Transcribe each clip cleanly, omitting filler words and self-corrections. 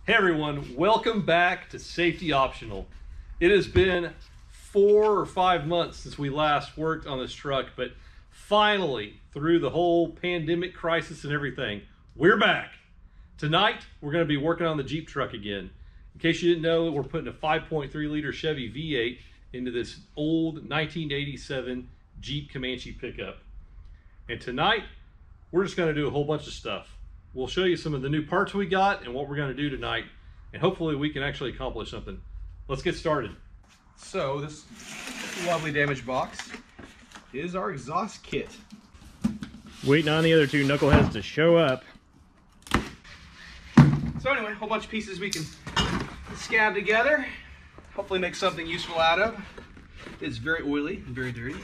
Hey everyone, welcome back to Safety Optional. It has been 4 or 5 months since we last worked on this truck, but finally, through the whole pandemic crisis and everything, we're back. Tonight, we're going to be working on the Jeep truck again. In case you didn't know, we're putting a 5.3 liter Chevy V8 into this old 1987 Jeep Comanche Pickup. And tonight, we're just going to do a whole bunch of stuff. We'll show you some of the new parts we got and what we're going to do tonight, and hopefully we can actually accomplish something. Let's get started. So this lovely damaged box is our exhaust kit. Waiting on the other two knuckleheads to show up. So anyway, a whole bunch of pieces we can scab together, hopefully make something useful out of. It's very oily and very dirty.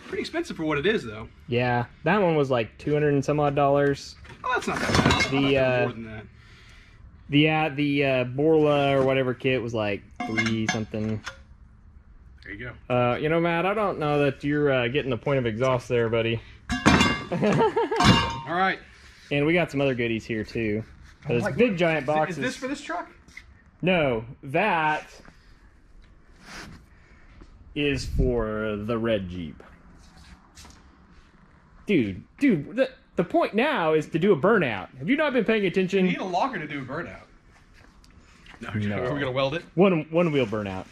Pretty expensive for what it is, though. Yeah, that one was like $200 and some odd. Oh, that's not that bad. More than that. The Borla or whatever kit was like $3 something. There you go. You know, Matt, I don't know that you're getting the point of exhaust there, buddy. All right. And we got some other goodies here too. Those like, big giant boxes. Is this for this truck? No, that is for the red Jeep. Dude, the point now is to do a burnout. Have you not been paying attention? You need a locker to do a burnout. No. Are we gonna weld it? One wheel burnout.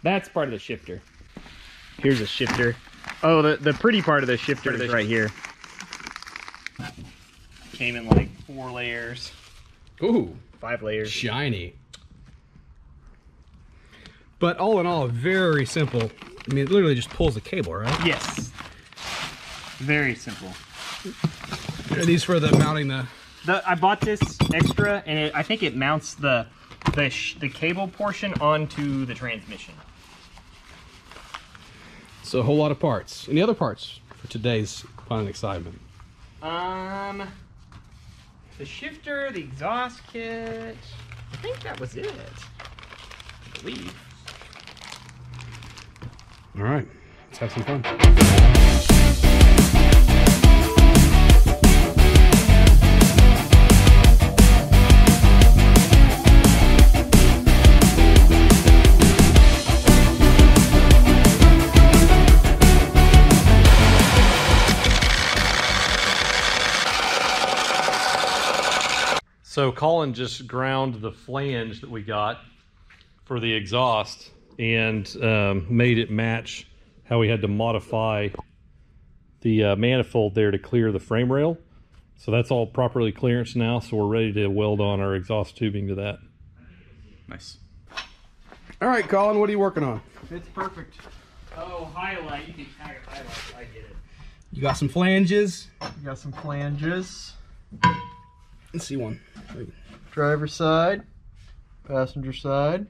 That's part of the shifter. Here's a shifter. Oh, the pretty part of the shifter is right here. Came in like 4 layers. Ooh, 5 layers. Shiny. But all in all, very simple. I mean, it literally just pulls the cable, right? Yes. Very simple. Are these for the mounting the... I bought this extra, and I think it mounts the cable portion onto the transmission. So a whole lot of parts. Any other parts for today's fun and excitement? The shifter, the exhaust kit. I think that was it. I believe. All right, let's have some fun. So Colin just ground the flange that we got for the exhaust and made it match how we had to modify the manifold there to clear the frame rail. So that's all properly clearance now, so we're ready to weld on our exhaust tubing to that. Nice. All right, Colin, what are you working on? It's perfect. Oh, highlight. You can tag a highlight. I get it. You got some flanges. We got some flanges. Let's see one. Driver side, passenger side.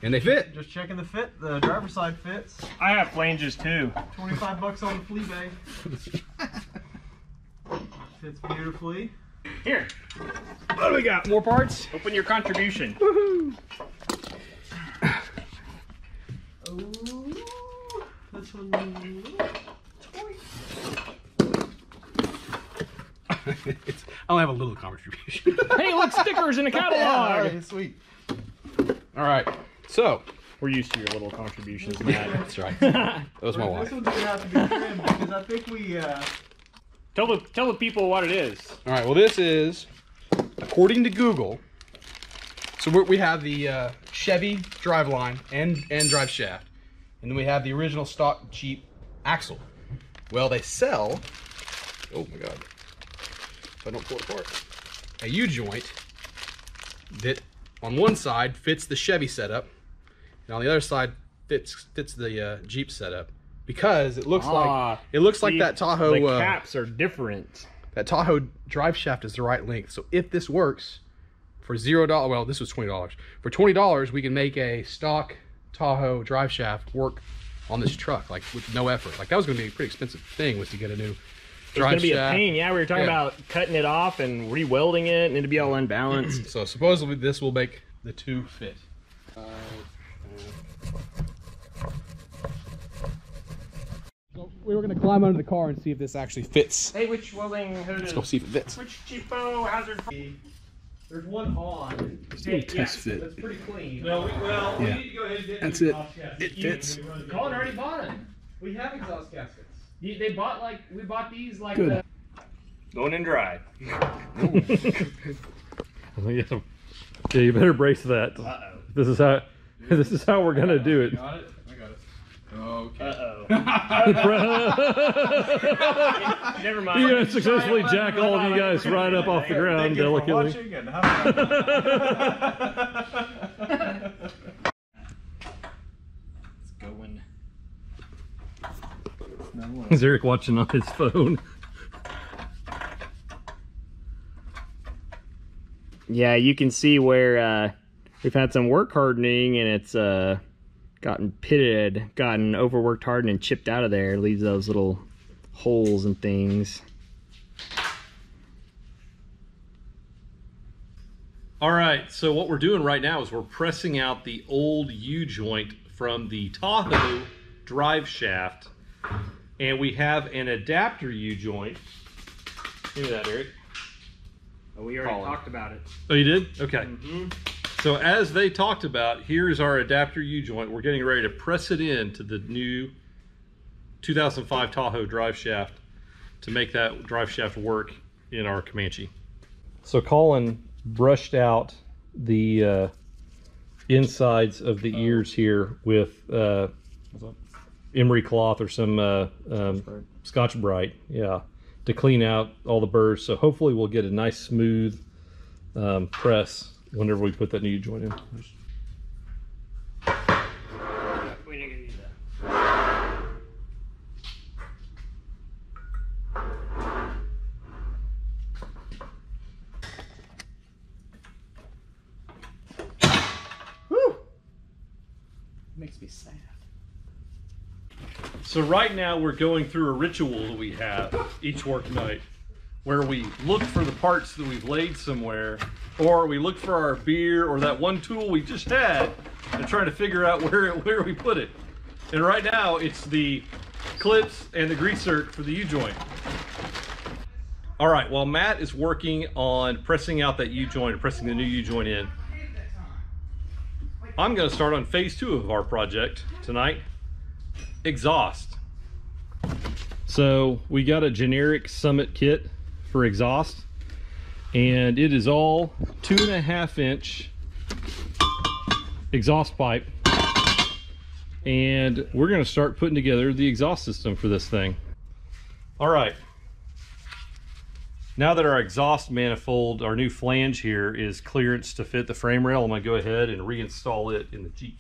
And they fit. Just checking the fit. The driver side fits. I have flanges too. 25 bucks on the flea bag. Fits beautifully. Here. What do we got? More parts? Open your contribution. Woohoo! Oh, this one. I only have a little contribution. Hey, look, stickers in the catalog. Yeah, all right, sweet. All right, so We're used to your little contributions, Matt. that's right. That was my wife. This one's gonna have to be trimmed because I think we. Tell the people what it is. All right, well, this is, according to Google, so we have the Chevy driveline and drive shaft, and then we have the original stock Jeep axle. Well, they sell, oh my God, if I don't pull it apart, a U-joint that on one side fits the Chevy setup, and on the other side fits the Jeep setup. Because it looks like that Tahoe. The caps are different. That Tahoe drive shaft is the right length. So if this works for $0, well, this was $20. For $20, we can make a stock Tahoe drive shaft work on this truck, like with no effort. Like that was going to be a pretty expensive thing, was to get a new drive shaft. It's going to be a pain. Yeah, we were talking about cutting it off and re-welding it, and it'd be all unbalanced. So supposedly this will make the two fit. So we were gonna climb under the car and see if this actually fits. Hey, which welding hood Let's go see if it fits. Which cheapo hazard? There's one on. Just a little test fit. That's pretty clean. Yeah. We need to go ahead and get That's new it. exhaust gaskets. It fits. Colin already bought it. We have exhaust gaskets. They bought we bought these like Good. Going in dry. Yeah, you better brace that. Uh-oh. This is how we're gonna do it. Got it? I got it. Okay. Uh-oh. Never mind. You're gonna successfully jack all of you guys right up off the ground delicately. It's going. Is Eric watching on his phone? Yeah, you can see where we've had some work hardening and it's gotten pitted, gotten overworked, hardened, and chipped out of there. It leaves those little holes and things. All right, so what we're doing right now is we're pressing out the old U-joint from the Tahoe drive shaft, and we have an adapter U-joint. Give me that, Eric. Oh, we already talked about it. Oh, you did? Okay. So as they talked about, here's our adapter U-joint. We're getting ready to press it into the new 2005 Tahoe drive shaft to make that drive shaft work in our Comanche. So Colin brushed out the insides of the ears here with emery cloth or some Scotch Brite, yeah, to clean out all the burrs. So hopefully we'll get a nice smooth press whenever we put that new joint in. We're gonna need that. Woo! Makes me sad. So right now we're going through a ritual that we have each work night where we look for the parts that we've laid somewhere, or we look for our beer or that one tool we just had and try to figure out where we put it. And right now it's the clips and the greaser for the U-joint. All right, while Matt is working on pressing out that U-joint and pressing the new U-joint in, I'm gonna start on phase 2 of our project tonight. Exhaust. So we got a generic Summit kit for exhaust, and it is all 2.5-inch exhaust pipe, and we're going to start putting together the exhaust system for this thing. All right, now that our exhaust manifold, our new flange here, is clearance to fit the frame rail, I'm going to go ahead and reinstall it in the Jeep.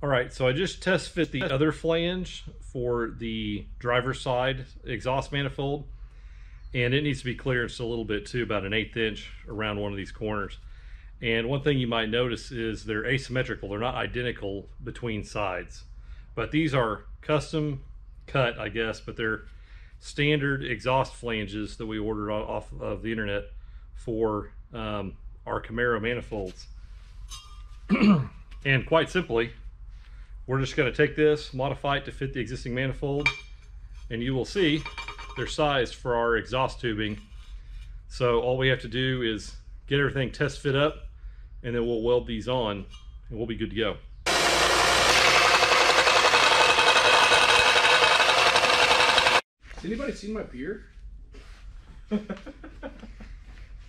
All right, so I just test fit the other flange for the driver's side exhaust manifold, and it needs to be clearanced a little bit too, about an 1/8 inch around one of these corners. And one thing you might notice is they're asymmetrical. They're not identical between sides, but these are custom cut, I guess, but they're standard exhaust flanges that we ordered off of the internet for our Camaro manifolds. And quite simply, we're just going to take this, modify it to fit the existing manifold, and you will see they're sized for our exhaust tubing. So all we have to do is get everything test fit up, and then we'll weld these on, and we'll be good to go. Has anybody seen my beer?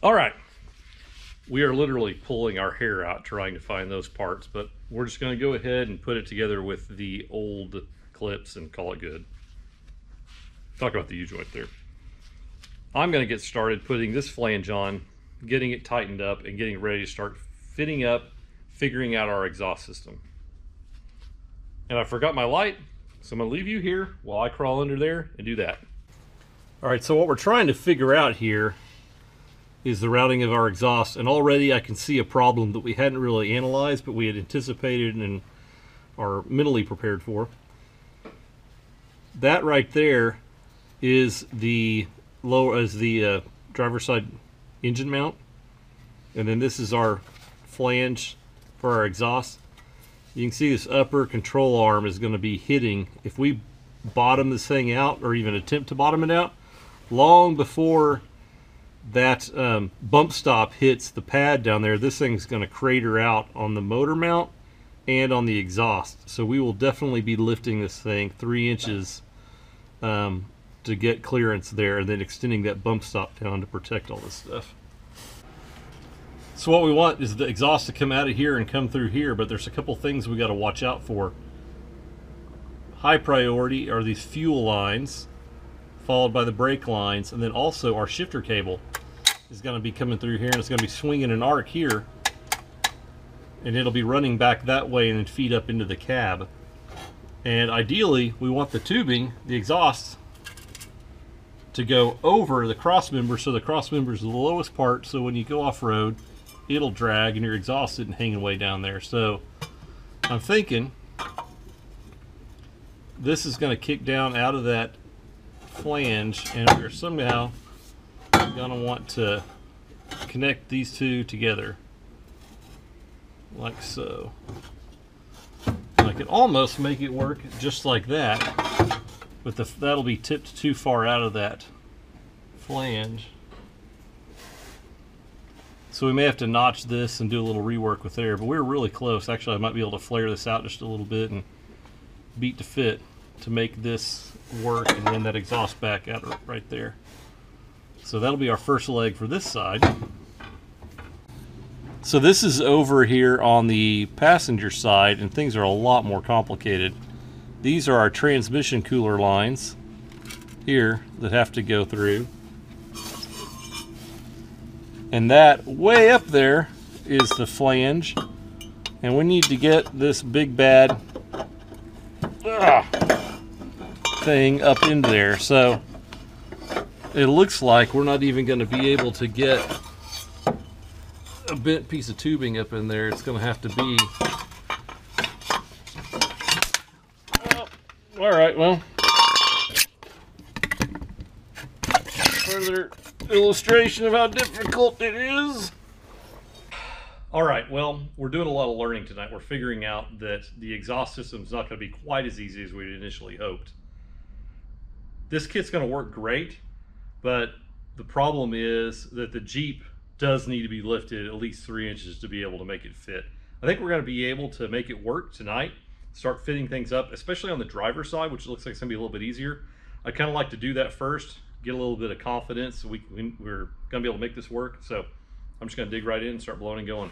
All right. We are literally pulling our hair out trying to find those parts, but we're just going to go ahead and put it together with the old clips and call it good. Talk about the U-joint there. I'm going to get started putting this flange on, getting it tightened up, and getting ready to start fitting up, figuring out our exhaust system. And I forgot my light, so I'm going to leave you here while I crawl under there and do that. All right, so what we're trying to figure out here is the routing of our exhaust, and already I can see a problem that we hadn't really analyzed, but we had anticipated and are mentally prepared for. That right there is the driver's side engine mount, and then this is our flange for our exhaust. You can see this upper control arm is going to be hitting. If we bottom this thing out, or even attempt to bottom it out, long before that bump stop hits the pad down there, this thing's going to crater out on the motor mount and on the exhaust. So we will definitely be lifting this thing 3 inches to get clearance there, and then extending that bump stop down to protect all this stuff. So what we want is the exhaust to come out of here and come through here, but there's a couple things we got to watch out for. High priority are these fuel lines, followed by the brake lines, and then also our shifter cable is going to be coming through here, and it's going to be swinging an arc here, and it'll be running back that way and then feed up into the cab. And ideally we want the tubing, the exhaust, to go over the cross member, so the cross member is the lowest part, so when you go off-road it'll drag and your exhaust isn't hanging way down there. So I'm thinking this is going to kick down out of that flange, and we're somehow going to want to connect these two together like so. I can almost make it work just like that, but that'll be tipped too far out of that flange. So we may have to notch this and do a little rework with there, but we're really close. Actually, I might be able to flare this out just a little bit and beat to fit to make this work, and then that exhaust back out right there. So that'll be our first leg for this side. So this is over here on the passenger side, and things are a lot more complicated. These are our transmission cooler lines here that have to go through. And that way up there is the flange. And we need to get this big bad thing up in there. So it looks like we're not even going to be able to get a bent piece of tubing up in there. It's going to have to be... All right, well, further illustration of how difficult it is. All right, well, we're doing a lot of learning tonight. We're figuring out that the exhaust system is not going to be quite as easy as we initially hoped. This kit's going to work great, but the problem is that the Jeep does need to be lifted at least 3 inches to be able to make it fit. I think we're going to be able to make it work tonight, start fitting things up, especially on the driver's side, which looks like it's going to be a little bit easier. I kind of like to do that first, get a little bit of confidence so we're going to be able to make this work. So I'm just going to dig right in and start blowing and going.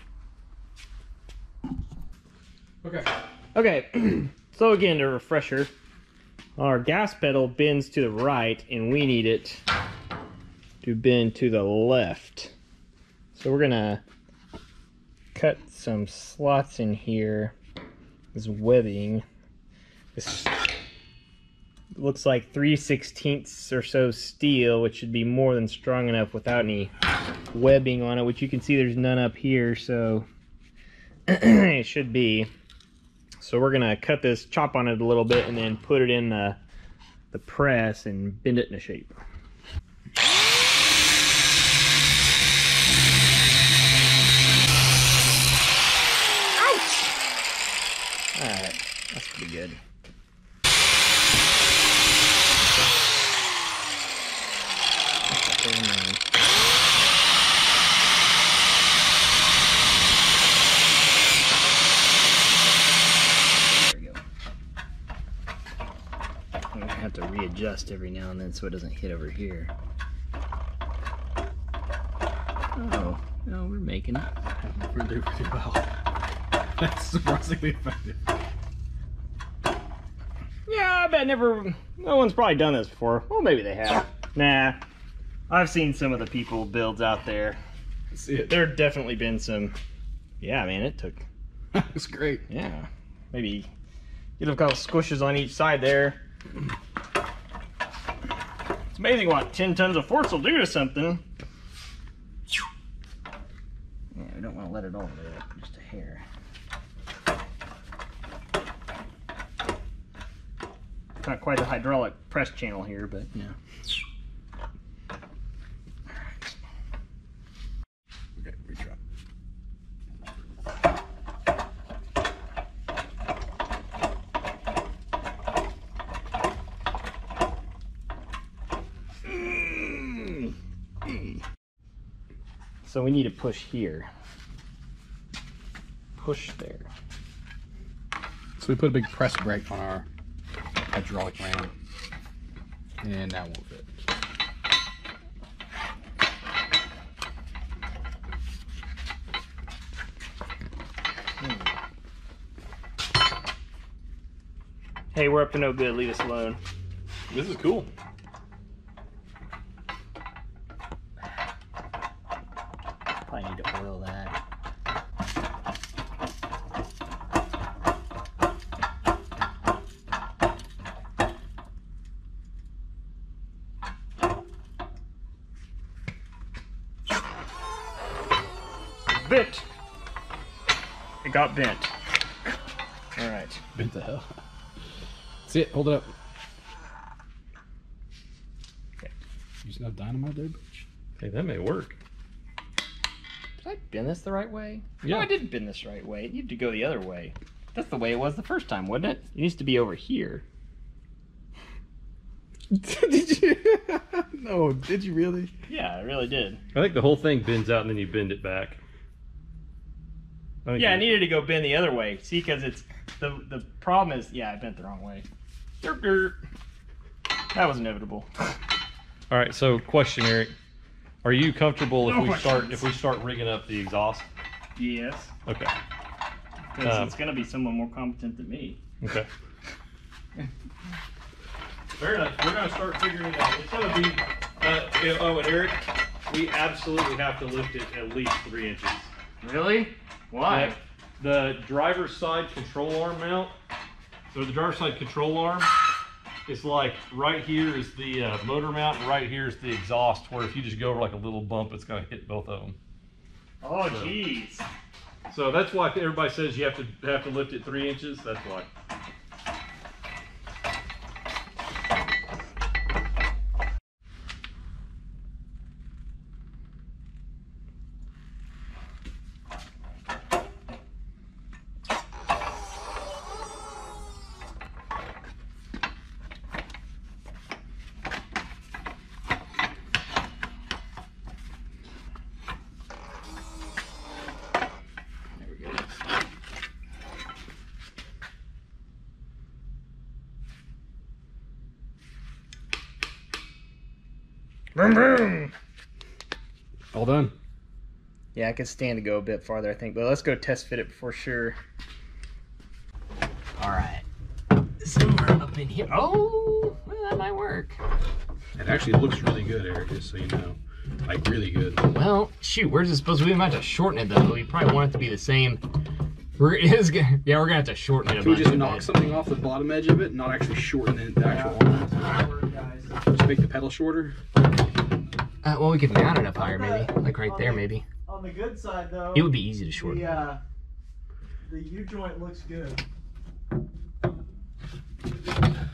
Okay, so again, a refresher. Our gas pedal bends to the right, and we need it to bend to the left. So we're gonna cut some slots in here. This webbing. This looks like 3/16 or so steel, which should be more than strong enough without any webbing on it, which you can see there's none up here, so it should be. So we're gonna cut this, chop on it a little bit, and then put it in the press and bend it into shape. Alright, that's pretty good. There we go. I'm gonna have to readjust every now and then so it doesn't hit over here. Oh, no, we're making it. We're doing pretty well. That's surprisingly effective. Yeah, I bet no one's probably done this before. Well, maybe they have. Nah, I've seen some of the people builds out there. See it. There definitely been some. Yeah, man, it took. It's great. Yeah, maybe get a couple squishes on each side there. It's amazing what 10 tons of force will do to something. Yeah, we don't want to let it all the way up, just a hair. Not quite the hydraulic press channel here, but yeah. Okay, retry. So we need to push here. Push there. So we put a big press brake on our hydraulic ram, and that won't fit. Hey, we're up to no good. Leave us alone. This is cool. Probably need to oil that. Bent. It got bent. All right. Bent the hell. See it? Hold it up. Okay. Using enough dynamite there, bitch. Hey, that may work. Did I bend this the right way? Yeah. No, I didn't bend this the right way. It needed to go the other way. That's the way it was the first time, wasn't it? It needs to be over here. Did you? No, did you really? Yeah, I really did. I think the whole thing bends out and then you bend it back. Yeah, I needed to go bend the other way. See, because it's the problem is, yeah, I bent the wrong way. Derp, derp. That was inevitable. All right, so question, Eric. Are you comfortable No if we start rigging up the exhaust? Yes, Okay. because it's gonna be someone more competent than me. Okay. Fair enough. We're gonna start figuring it out. It's gonna be. And Eric, we absolutely have to lift it at least 3 inches. Really? Why? The driver's side control arm mount. So the driver's side control arm is like right here is the motor mount, and right here is the exhaust. Where if you just go over like a little bump, it's gonna hit both of them. Oh, jeez. So that's why everybody says you have to lift it 3 inches. That's why. Vroom, vroom. All done. Yeah, I could stand to go a bit farther, I think, but let's go test fit it before sure. All right. So we're up in here. Oh, well, that might work. It actually looks really good, Eric, just so you know. Like, really good. Well, shoot, where's it supposed to be? We might have to shorten it, though. We probably want it to be the same. We're gonna have to shorten it a Can we bunch just a knock bit. something off the bottom edge of it, not actually shorten the actual arm? Just make the pedal shorter? Well, we could mount it up higher, maybe. Like right there, maybe. On the good side, though, It would be easy to shorten. the U-joint looks good.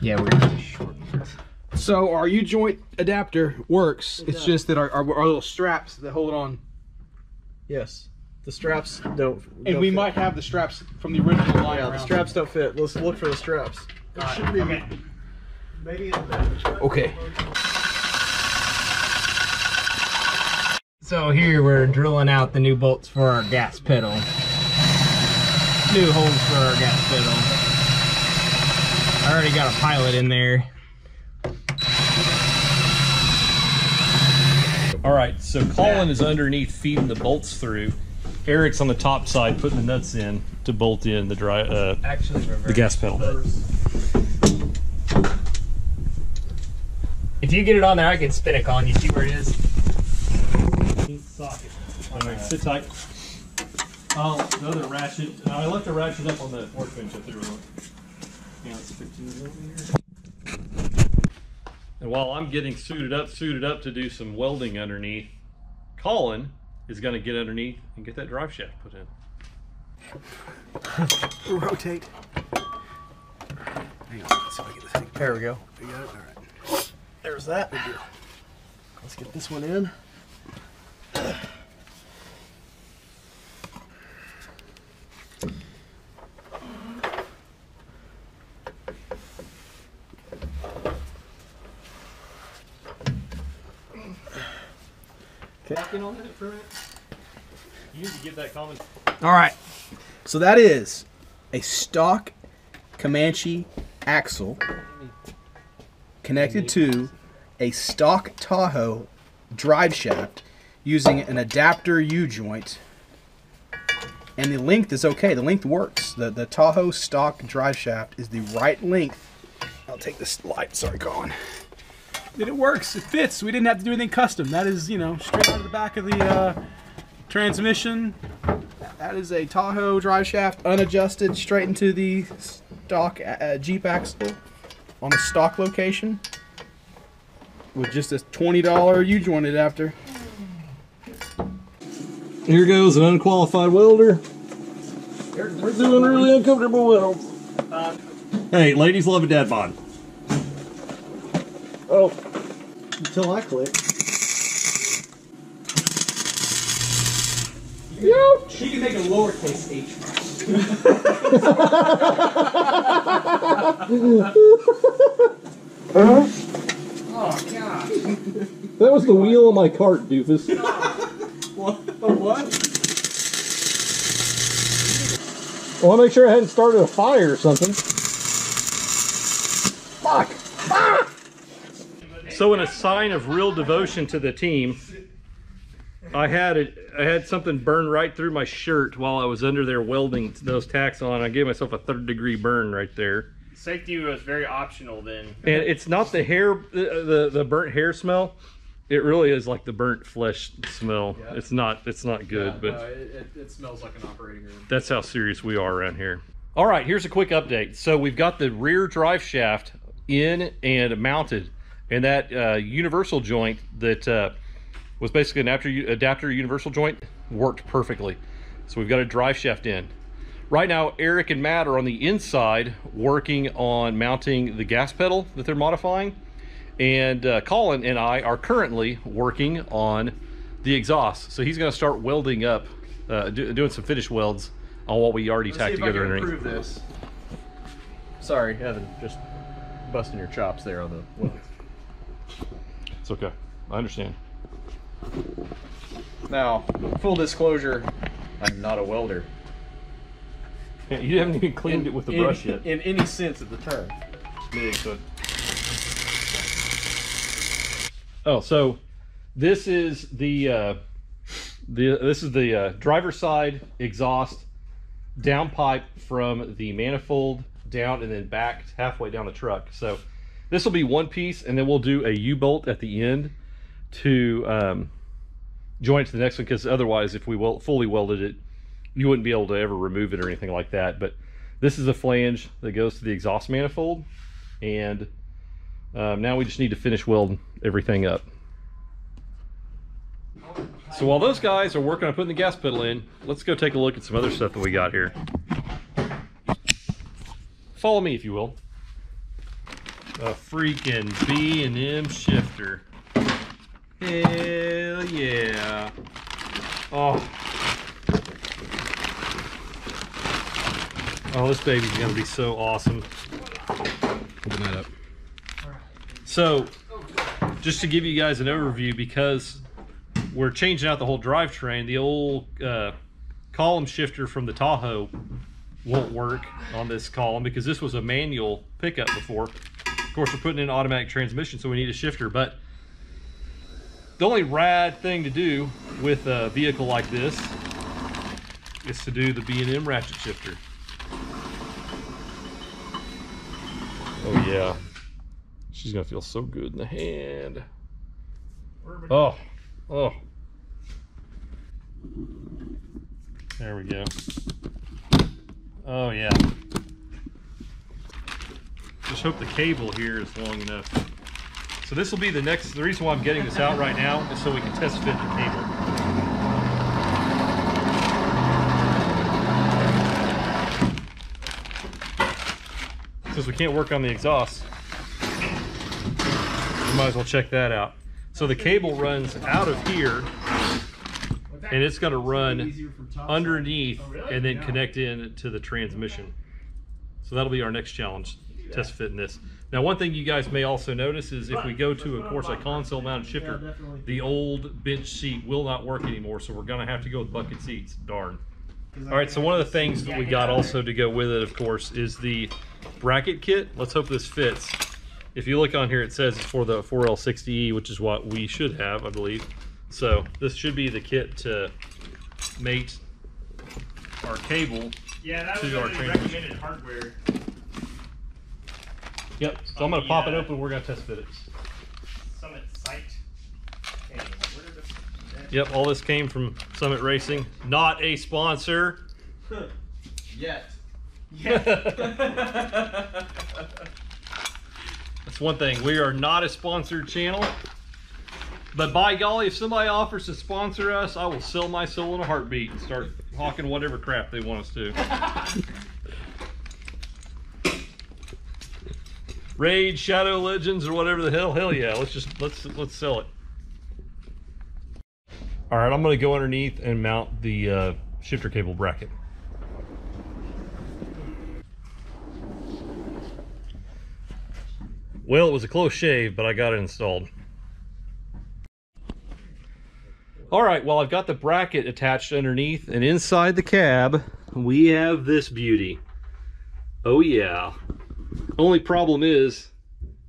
Yeah, we're gonna have to shorten it. So our U-joint adapter works. It It's does. just that our little straps that hold it on. Yes. The straps don't. And we might have the straps from the original line Yeah, around. the straps don't fit. Let's look for the straps. It should be. Okay. Maybe in the back. Okay. So here we're drilling out the new bolts for our gas pedal. New holes for our gas pedal. I already got a pilot in there. All right, so Colin is underneath feeding the bolts through. Eric's on the top side putting the nuts in to bolt in the Actually, the gas pedal. If you get it on there, I can spin it, Colin. You see where it is? Socket. All right, sit tight. The other ratchet. I left the ratchet up on the workbench up there. Yeah, it's 15 millimeters. And while I'm getting suited up to do some welding underneath, Colin is going to get underneath and get that drive shaft put in. Rotate. Hang on, let's see if I get this thing. There we go. You got it? All right. There's that. Good deal. Let's get this one in. Walking on that for a minute. You need to give that comment. All right, so that is a stock Comanche axle connected to a stock Tahoe drive shaft using an adapter U-joint, and the length is okay. The length works. The Tahoe stock drive shaft is the right length. I'll take this light. Sorry, Colin. And it works. It fits. We didn't have to do anything custom. That is, you know, straight out of the back of the transmission. That is a Tahoe drive shaft, unadjusted, straight into the stock Jeep axle on a stock location with just a $20 U-joint adapter. Here goes an unqualified welder. We're doing really uncomfortable welds. Hey, ladies love a dad bod. Oh, until I click. She can make a lowercase h. Oh, God. That was the wheel of my cart, doofus. What? What? I want to make sure I hadn't started a fire or something. Fuck! Ah! So in a sign of real devotion to the team, I had something burn right through my shirt while I was under there welding those tacks on. I gave myself a 3rd-degree burn right there. Safety was very optional then. And it's not the hair, the burnt hair smell. It really is like the burnt flesh smell. Yeah. It's not good, yeah, but no, it smells like an operating room. That's how serious we are around here. All right, here's a quick update. So we've got the rear drive shaft in and mounted, and that universal joint that was basically an adapter universal joint worked perfectly. So we've got a drive shaft in. Right now, Eric and Matt are on the inside working on mounting the gas pedal that they're modifying. And Colin and I are currently working on the exhaust. So he's going to start welding up, doing some finish welds on what we already tacked together underneath. This. Sorry, Evan, just busting your chops there on the welds. It's okay. I understand. Now, full disclosure, I'm not a welder. Yeah, you haven't even cleaned it with the brush yet. In any sense of the term. Oh, so this is the driver's side exhaust downpipe from the manifold down and then back halfway down the truck. So this will be one piece, and then we'll do a U-bolt at the end to join it to the next one, because otherwise, if we fully welded it, you wouldn't be able to ever remove it or anything like that. But this is a flange that goes to the exhaust manifold, and now we just need to finish weld everything up. So while those guys are working on putting the gas pedal in, let's go take a look at some other stuff that we got here. Follow me, if you will. A freaking B&M shifter. Hell yeah. Oh, this baby's gonna be so awesome. Open that up. So, just to give you guys an overview, because we're changing out the whole drivetrain, the old column shifter from the Tahoe won't work on this column because this was a manual pickup before. Of course, we're putting in automatic transmission, so we need a shifter. But the only rad thing to do with a vehicle like this is to do the B&M ratchet shifter. Oh yeah, she's gonna feel so good in the hand. Oh, there we go. Oh yeah. Just hope the cable here is long enough. So this will be the reason why I'm getting this out right now is so we can test fit the cable. Since we can't work on the exhaust, we might as well check that out. So the cable runs out of here, and it's going to run underneath and then connect in to the transmission. So that'll be our next challenge, test fitting this. Now, one thing you guys may also notice is if we go to, of course, a console mounted shifter, the old bench seat will not work anymore, so we're gonna have to go with bucket seats. Darn. All right, so one of the things that we got also to go with it, of course, is the bracket kit. Let's hope this fits. If you look on here, it says it's for the 4L60E, which is what we should have, I believe. So this should be the kit to mate our cable to our transmission. Recommended hardware. Yep, so I'm gonna pop it open, we're gonna test fit it. Summit site. Okay, where did this... Yep, all this came from Summit Racing. Not a sponsor. Yet. That's one thing, we are not a sponsored channel. But by golly, if somebody offers to sponsor us, I will sell my soul in a heartbeat and start hawking whatever crap they want us to. Raid, Shadow Legends, or whatever the hell yeah, let's sell it. All right, I'm gonna go underneath and mount the shifter cable bracket. Well, it was a close shave, but I got it installed. All right, well, I've got the bracket attached underneath, and inside the cab, we have this beauty. Oh yeah. Only problem is,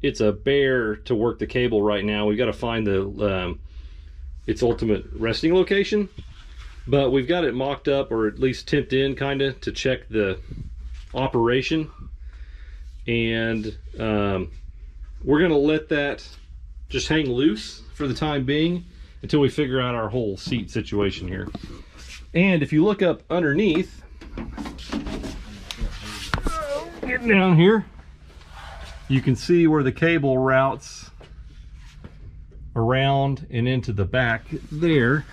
it's a bear to work the cable right now. We've got to find the its ultimate resting location, but we've got it mocked up, or at least tipped in, kind of, to check the operation. And we're gonna let that just hang loose for the time being until we figure out our whole seat situation here. And if you look up underneath, getting down here, you can see where the cable routes around and into the back there.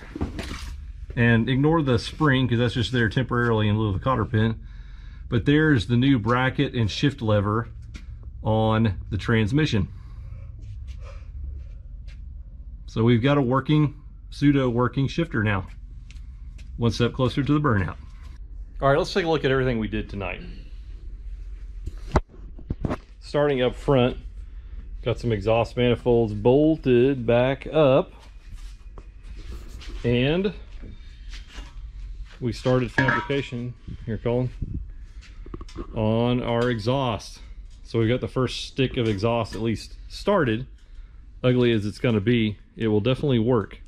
And ignore the spring, because that's just there temporarily in lieu of the cotter pin. But there's the new bracket and shift lever on the transmission. So we've got a working, pseudo-working shifter now. One step closer to the burnout. All right, let's take a look at everything we did tonight. Starting up front, got some exhaust manifolds bolted back up. And we started fabrication, here Colin, on our exhaust. So we've got the first stick of exhaust at least started. Ugly as it's gonna be, it will definitely work.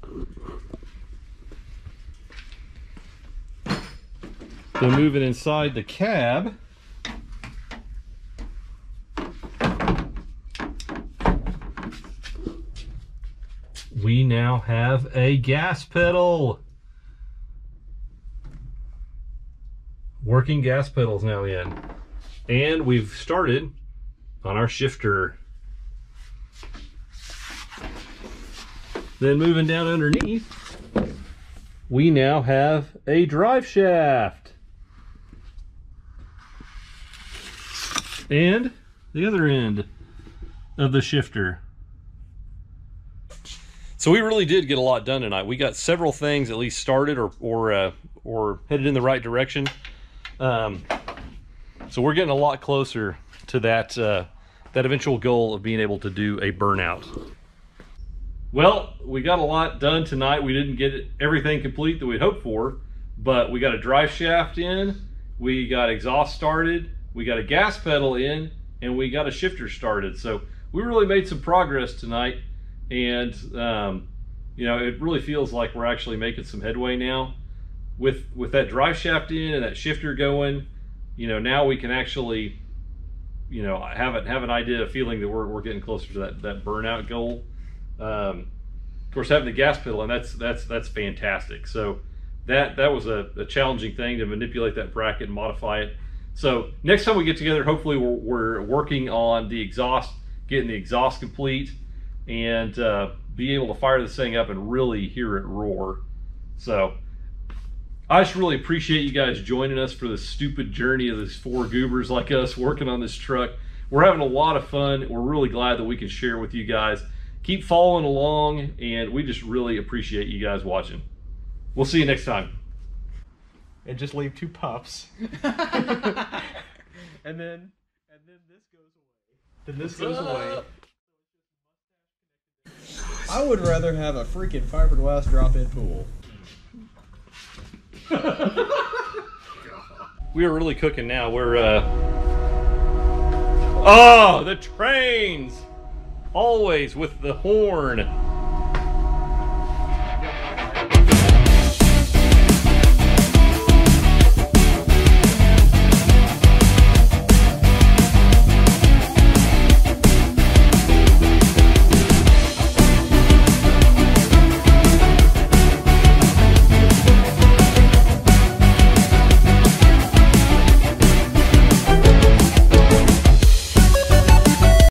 Then moving inside the cab, we now have a gas pedal. Working gas pedals now in. And we've started on our shifter. Then moving down underneath, we now have a drive shaft. And the other end of the shifter. So we really did get a lot done tonight. We got several things at least started or headed in the right direction. So we're getting a lot closer to that that eventual goal of being able to do a burnout. Well, we got a lot done tonight. We didn't get everything complete that we'd hoped for, but we got a drive shaft in, we got exhaust started, we got a gas pedal in, and we got a shifter started. So we really made some progress tonight, and you know, it really feels like we're actually making some headway now. With that drive shaft in and that shifter going, you know, now we can actually, you know, have an idea, a feeling that we're getting closer to that burnout goal. Of course, having the gas pedal, and that's fantastic. So that was a challenging thing to manipulate that bracket and modify it. So next time we get together, hopefully we're working on the exhaust, getting the exhaust complete, and be able to fire this thing up and really hear it roar. So I just really appreciate you guys joining us for this stupid journey of these four goobers like us working on this truck. We're having a lot of fun. We're really glad that we can share with you guys. Keep following along, and we just really appreciate you guys watching. We'll see you next time. And just leave 2 puffs. and then this goes away. then this goes away. I would rather have a freaking fiberglass drop-in pool. We are really cooking now. We're oh, the trains! Always with the horn.